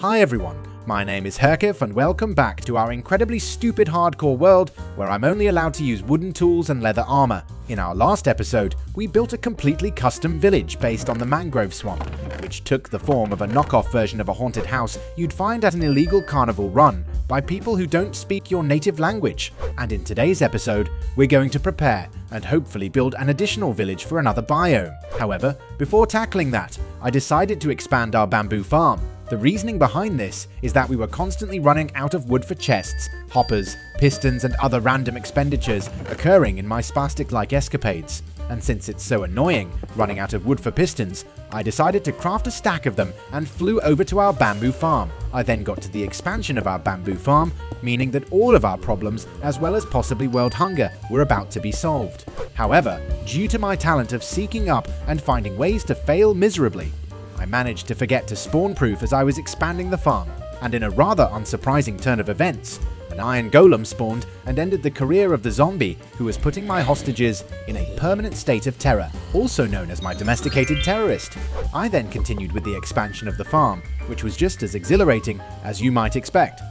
Hi everyone, my name is Herkeph and welcome back to our incredibly stupid hardcore world where I'm only allowed to use wooden tools and leather armor. In our last episode, we built a completely custom village based on the mangrove swamp, which took the form of a knockoff version of a haunted house you'd find at an illegal carnival run by people who don't speak your native language. And in today's episode, we're going to prepare and hopefully build an additional village for another biome. However, before tackling that, I decided to expand our bamboo farm. The reasoning behind this is that we were constantly running out of wood for chests, hoppers, pistons and other random expenditures occurring in my spastic-like escapades. And since it's so annoying running out of wood for pistons, I decided to craft a stack of them and flew over to our bamboo farm. I then got to the expansion of our bamboo farm, meaning that all of our problems, as well as possibly world hunger, were about to be solved. However, due to my talent of seeking up and finding ways to fail miserably, I managed to forget to spawn-proof as I was expanding the farm, and in a rather unsurprising turn of events, an iron golem spawned and ended the career of the zombie who was putting my hostages in a permanent state of terror, also known as my domesticated terrorist. I then continued with the expansion of the farm, which was just as exhilarating as you might expect.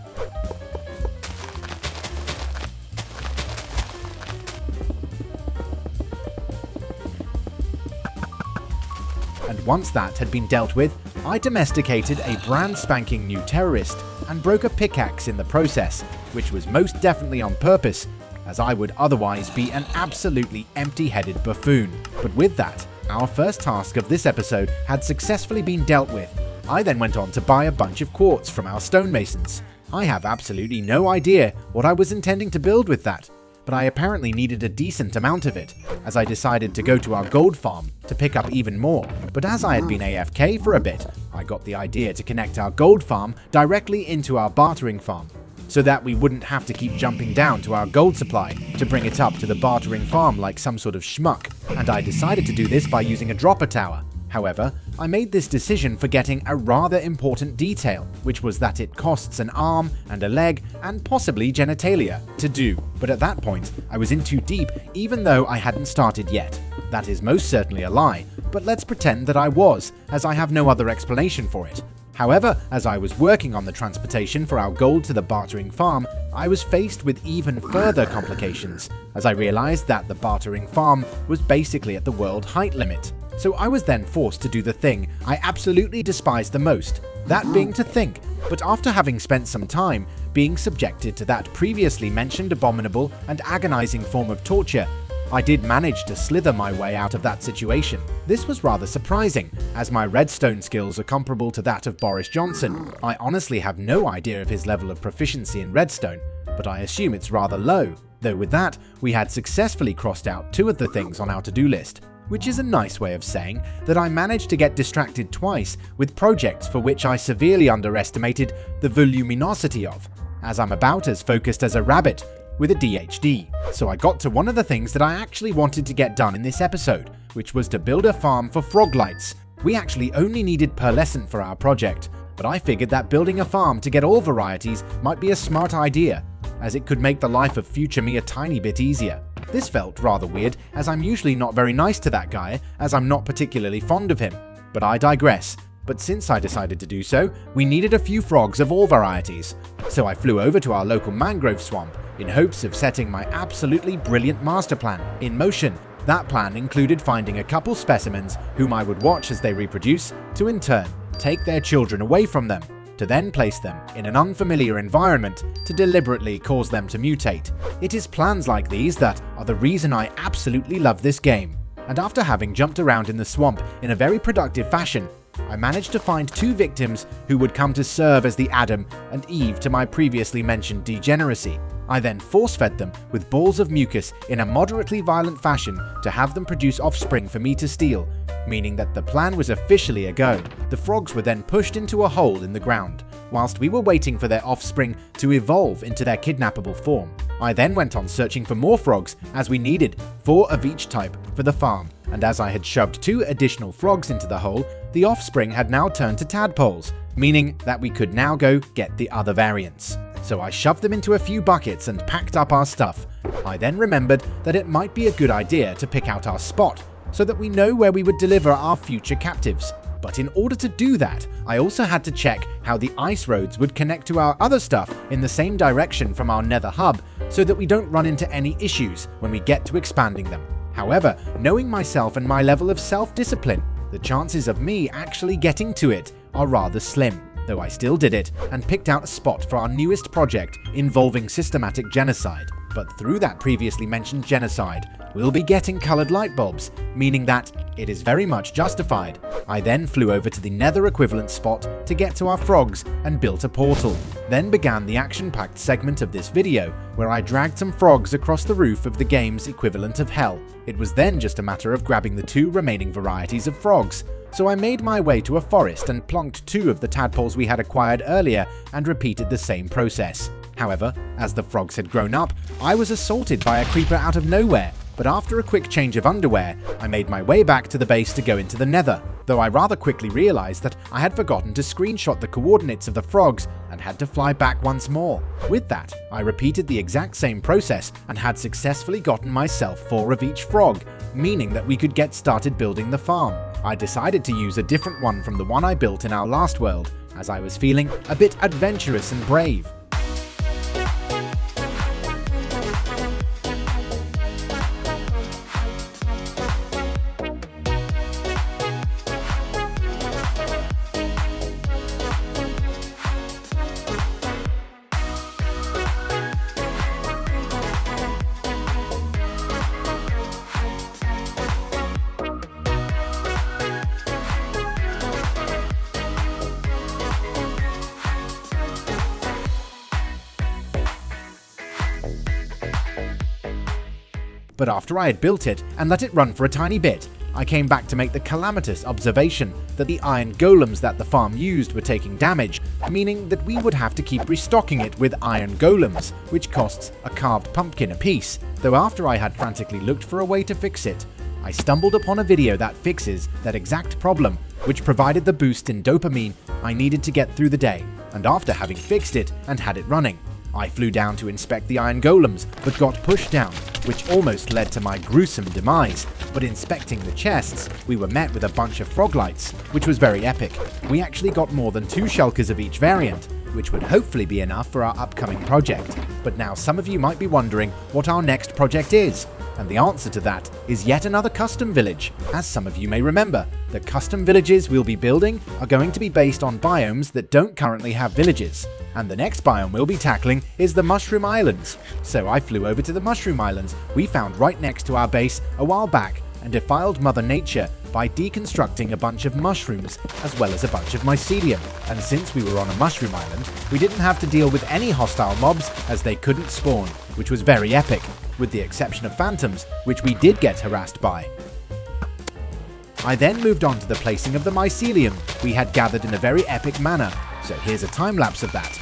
And once that had been dealt with, I domesticated a brand spanking new terrorist and broke a pickaxe in the process, which was most definitely on purpose, as I would otherwise be an absolutely empty-headed buffoon. But with that, our first task of this episode had successfully been dealt with. I then went on to buy a bunch of quartz from our stonemasons. I have absolutely no idea what I was intending to build with that, but I apparently needed a decent amount of it, as I decided to go to our gold farm to pick up even more. But as I had been AFK for a bit, I got the idea to connect our gold farm directly into our bartering farm, so that we wouldn't have to keep jumping down to our gold supply to bring it up to the bartering farm like some sort of schmuck, and I decided to do this by using a dropper tower. However, I made this decision forgetting a rather important detail, which was that it costs an arm and a leg and possibly genitalia to do. But at that point, I was in too deep even though I hadn't started yet. That is most certainly a lie, but let's pretend that I was, as I have no other explanation for it. However, as I was working on the transportation for our gold to the bartering farm, I was faced with even further complications, as I realized that the bartering farm was basically at the world height limit. So I was then forced to do the thing I absolutely despise the most, that being to think. But after having spent some time being subjected to that previously mentioned abominable and agonizing form of torture, I did manage to slither my way out of that situation. This was rather surprising, as my redstone skills are comparable to that of Boris Johnson. I honestly have no idea of his level of proficiency in redstone, but I assume it's rather low. Though with that, we had successfully crossed out 2 of the things on our to-do list, which is a nice way of saying that I managed to get distracted twice with projects for which I severely underestimated the voluminosity of, as I'm about as focused as a rabbit with a DHD. So I got to one of the things that I actually wanted to get done in this episode, which was to build a farm for Froglights. We actually only needed pearlescent for our project, but I figured that building a farm to get all varieties might be a smart idea, as it could make the life of future me a tiny bit easier. This felt rather weird, as I'm usually not very nice to that guy, as I'm not particularly fond of him. But I digress. But since I decided to do so, we needed a few frogs of all varieties. So I flew over to our local mangrove swamp in hopes of setting my absolutely brilliant master plan in motion. That plan included finding a couple specimens whom I would watch as they reproduce, to in turn take their children away from them, to then place them in an unfamiliar environment to deliberately cause them to mutate. It is plans like these that are the reason I absolutely love this game. And after having jumped around in the swamp in a very productive fashion, I managed to find 2 victims who would come to serve as the Adam and Eve to my previously mentioned degeneracy. I then force-fed them with balls of mucus in a moderately violent fashion to have them produce offspring for me to steal, meaning that the plan was officially a go. The frogs were then pushed into a hole in the ground, whilst we were waiting for their offspring to evolve into their kidnappable form. I then went on searching for more frogs, as we needed 4 of each type for the farm, and as I had shoved 2 additional frogs into the hole, the offspring had now turned to tadpoles, meaning that we could now go get the other variants. So I shoved them into a few buckets and packed up our stuff. I then remembered that it might be a good idea to pick out our spot, so that we know where we would deliver our future captives. But in order to do that, I also had to check how the ice roads would connect to our other stuff in the same direction from our nether hub, so that we don't run into any issues when we get to expanding them. However, knowing myself and my level of self-discipline, the chances of me actually getting to it are rather slim, though I still did it and picked out a spot for our newest project involving systematic genocide. But through that previously mentioned genocide, we'll be getting coloured light bulbs, meaning that it is very much justified. I then flew over to the nether equivalent spot to get to our frogs and built a portal. Then began the action-packed segment of this video, where I dragged some frogs across the roof of the game's equivalent of hell. It was then just a matter of grabbing the 2 remaining varieties of frogs. So I made my way to a forest and plonked 2 of the tadpoles we had acquired earlier and repeated the same process. However, as the frogs had grown up, I was assaulted by a creeper out of nowhere, but after a quick change of underwear, I made my way back to the base to go into the nether, though I rather quickly realized that I had forgotten to screenshot the coordinates of the frogs and had to fly back once more. With that, I repeated the exact same process and had successfully gotten myself 4 of each frog, meaning that we could get started building the farm. I decided to use a different one from the one I built in our last world, as I was feeling a bit adventurous and brave. But after I had built it and let it run for a tiny bit, I came back to make the calamitous observation that the iron golems that the farm used were taking damage, meaning that we would have to keep restocking it with iron golems, which costs a carved pumpkin apiece, though after I had frantically looked for a way to fix it, I stumbled upon a video that fixes that exact problem, which provided the boost in dopamine I needed to get through the day, and after having fixed it and had it running, I flew down to inspect the iron golems, but got pushed down, which almost led to my gruesome demise. But inspecting the chests, we were met with a bunch of Froglights, which was very epic. We actually got more than 2 shulkers of each variant, which would hopefully be enough for our upcoming project. But now some of you might be wondering what our next project is, and the answer to that is yet another custom village. As some of you may remember, the custom villages we'll be building are going to be based on biomes that don't currently have villages, and the next biome we'll be tackling is the Mushroom Islands. So I flew over to the Mushroom Islands we found right next to our base a while back and defiled Mother Nature by deconstructing a bunch of mushrooms as well as a bunch of mycelium. And since we were on a mushroom island, we didn't have to deal with any hostile mobs as they couldn't spawn, which was very epic, with the exception of phantoms, which we did get harassed by. I then moved on to the placing of the mycelium we had gathered in a very epic manner, so here's a time lapse of that.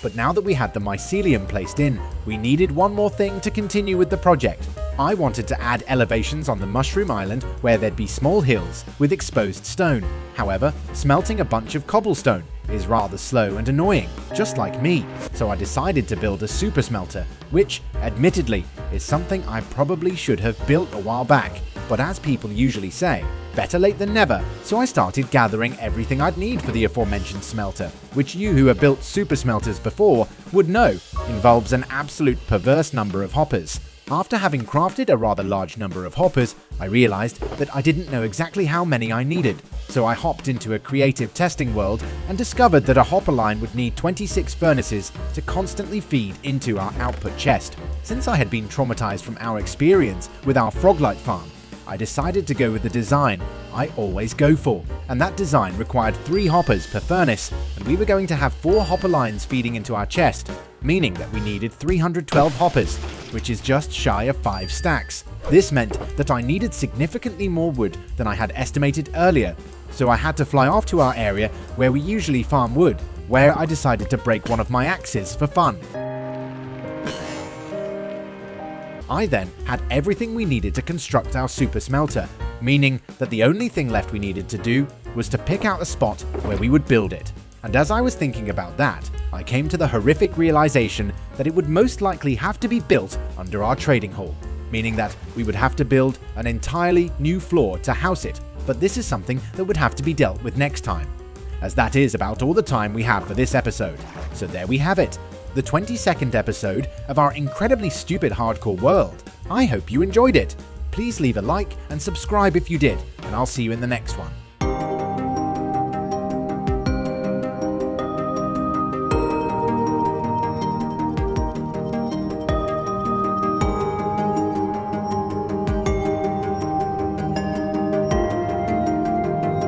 But now that we had the mycelium placed in, we needed one more thing to continue with the project. I wanted to add elevations on the Mushroom Island where there'd be small hills with exposed stone. However, smelting a bunch of cobblestone is rather slow and annoying, just like me, so I decided to build a super smelter, which, admittedly, is something I probably should have built a while back, but as people usually say, better late than never, so I started gathering everything I'd need for the aforementioned smelter, which you who have built super smelters before would know involves an absolute perverse number of hoppers. After having crafted a rather large number of hoppers, I realized that I didn't know exactly how many I needed, so I hopped into a creative testing world and discovered that a hopper line would need 26 furnaces to constantly feed into our output chest. Since I had been traumatized from our experience with our Froglight farm, I decided to go with the design I always go for, and that design required 3 hoppers per furnace, and we were going to have 4 hopper lines feeding into our chest, meaning that we needed 312 hoppers, which is just shy of 5 stacks. This meant that I needed significantly more wood than I had estimated earlier, so I had to fly off to our area where we usually farm wood, where I decided to break one of my axes for fun. I then had everything we needed to construct our super smelter, meaning that the only thing left we needed to do was to pick out a spot where we would build it. And as I was thinking about that, I came to the horrific realization that it would most likely have to be built under our trading hall, meaning that we would have to build an entirely new floor to house it, but this is something that would have to be dealt with next time, as that is about all the time we have for this episode. So there we have it, the 22nd episode of our incredibly stupid hardcore world. I hope you enjoyed it. Please leave a like and subscribe if you did, and I'll see you in the next one.